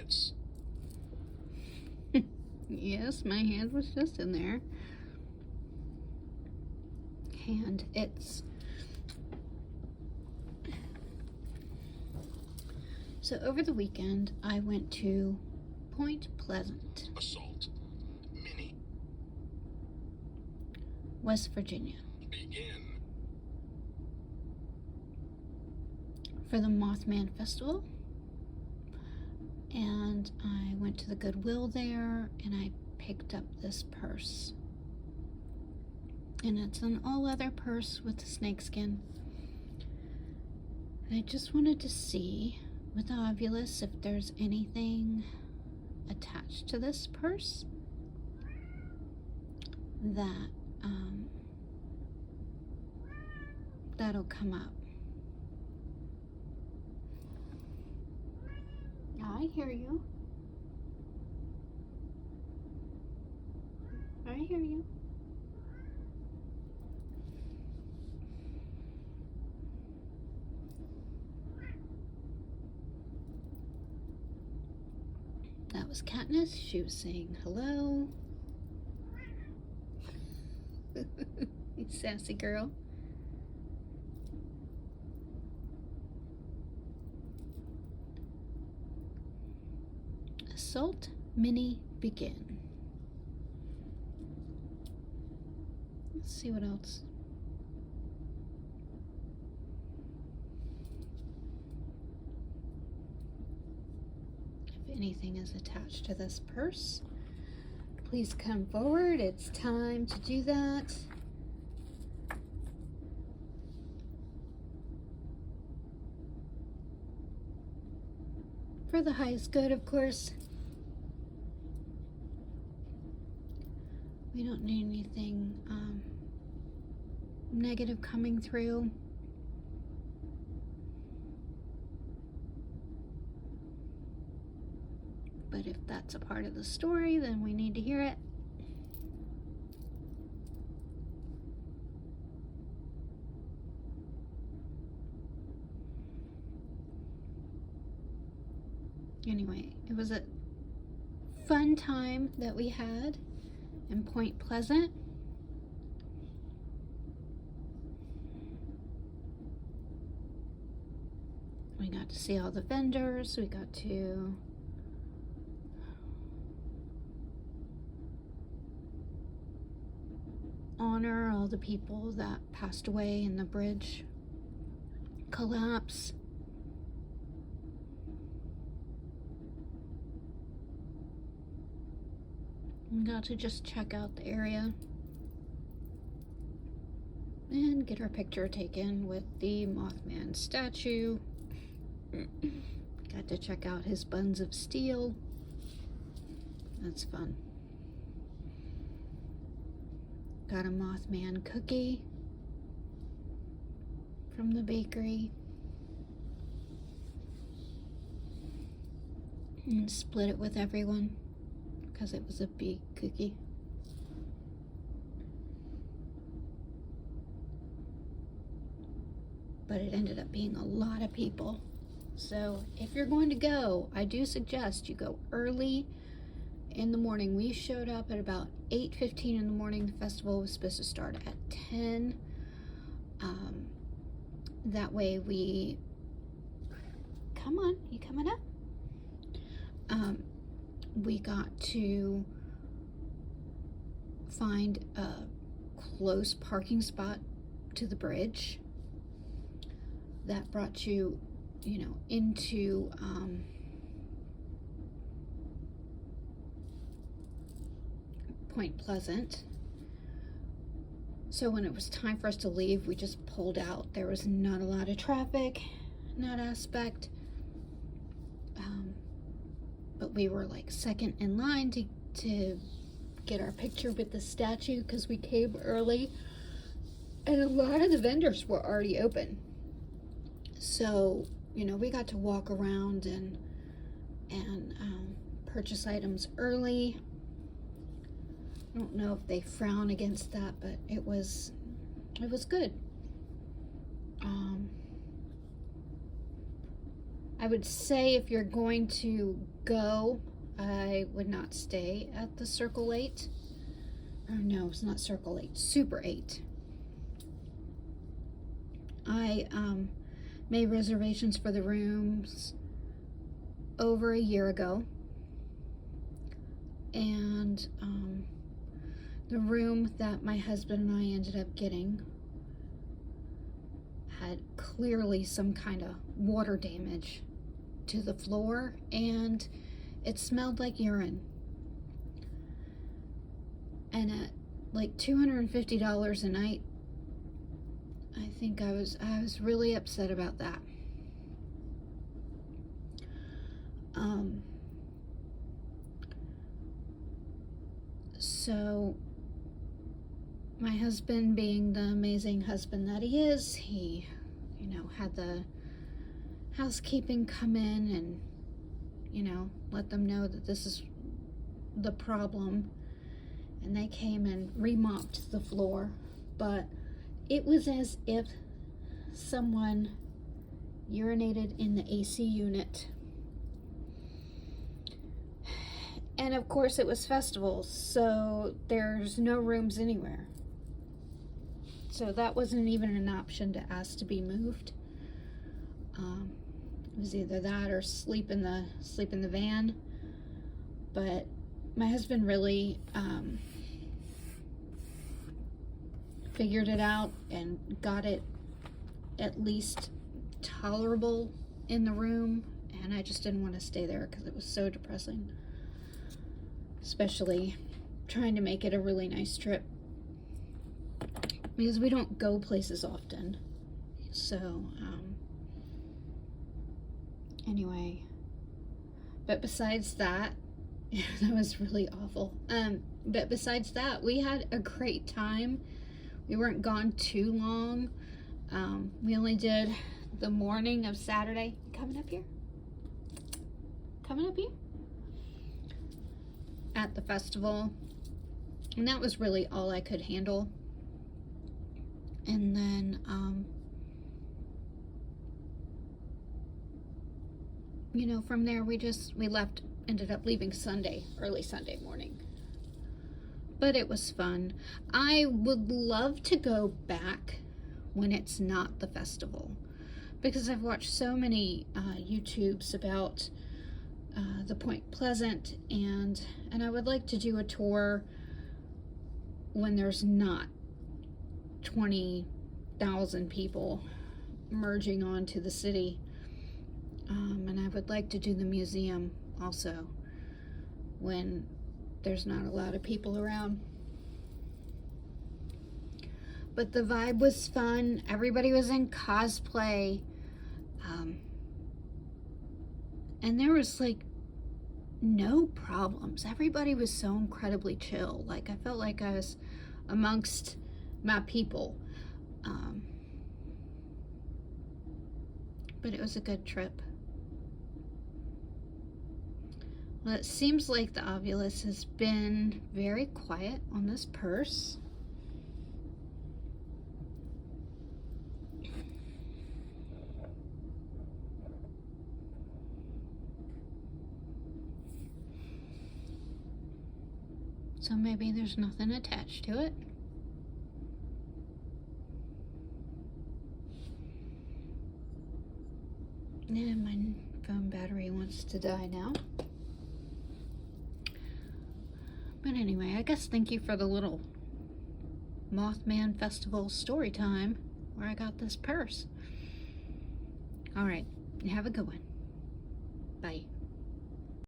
tickets. Yes, my hand was just in there. And it's... So over the weekend, I went to Point Pleasant, Assault. Mini. West Virginia, Begin. for the MothMan Festival. And I went to the Goodwill there and I picked up this purse. And it's an all-leather purse with a snakeskin. And I just wanted to see with Ovilus if there's anything attached to this purse that that'll come up. I hear you. I hear you. That was Katniss. She was saying hello. You sassy girl. Assault Mini Begin. Let's see what else. If anything is attached to this purse, please come forward. It's time to do that. For the highest good, of course. We don't need anything negative coming through. But if that's a part of the story, then we need to hear it. Anyway, it was a fun time that we had in Point Pleasant. We got to see all the vendors. We got to honor all the people that passed away in the bridge collapse. We got to just check out the area and get our picture taken with the Mothman statue. Got to check out his buns of steel. That's fun. Got a Mothman cookie from the bakery. And split it with everyone because it was a big cookie. But it ended up being a lot of people. So if you're going to go, I do suggest you go early in the morning. We showed up at about 8:15 in the morning. The festival was supposed to start at 10. That way we... Come on, you coming up? We got to find a close parking spot to the bridge that brought you, into Point Pleasant. So when it was time for us to leave, we just pulled out. There was not a lot of traffic in that aspect. But we were like second in line to get our picture with the statue because we came early. And a lot of the vendors were already open. So, we got to walk around and purchase items early. I don't know if they frown against that, but it was good. I would say if you're going to go, I would not stay at the Circle 8. Or no, it's not Circle 8, Super 8. I made reservations for the rooms over a year ago. And the room that my husband and I ended up getting had clearly some kind of water damage to the floor, and it smelled like urine. And at like $250 a night, I think I was really upset about that. So my husband, being the amazing husband that he is, he, had the housekeeping come in and, let them know that this is the problem. And they came and remopped the floor. But it was as if someone urinated in the AC unit. And of course it was festival, so there's no rooms anywhere. So that wasn't even an option to ask to be moved. It was either that or sleep in the van. But my husband really figured it out and got it at least tolerable in the room, and I just didn't want to stay there because it was so depressing, especially trying to make it a really nice trip because we don't go places often. So anyway, but besides that, that was really awful. But besides that, we had a great time. We weren't gone too long. We only did the morning of Saturday. Coming up here at the festival, and that was really all I could handle. And then from there we left, ended up leaving early Sunday morning. But it was fun. I would love to go back when it's not the festival, because I've watched so many YouTubes about the Point Pleasant, and I would like to do a tour when there's not 20,000 people merging onto the city. And I would like to do the museum also when there's not a lot of people around. But the vibe was fun. Everybody was in cosplay. And there was like no problems. Everybody was so incredibly chill. Like, I felt like I was amongst my people. But it was a good trip. Well, it seems like the Ovilus has been very quiet on this purse. So maybe there's nothing attached to it. And my phone battery wants to die now. But anyway, I guess thank you for the little MothMan Festival story time where I got this purse. All right, have a good one. Bye.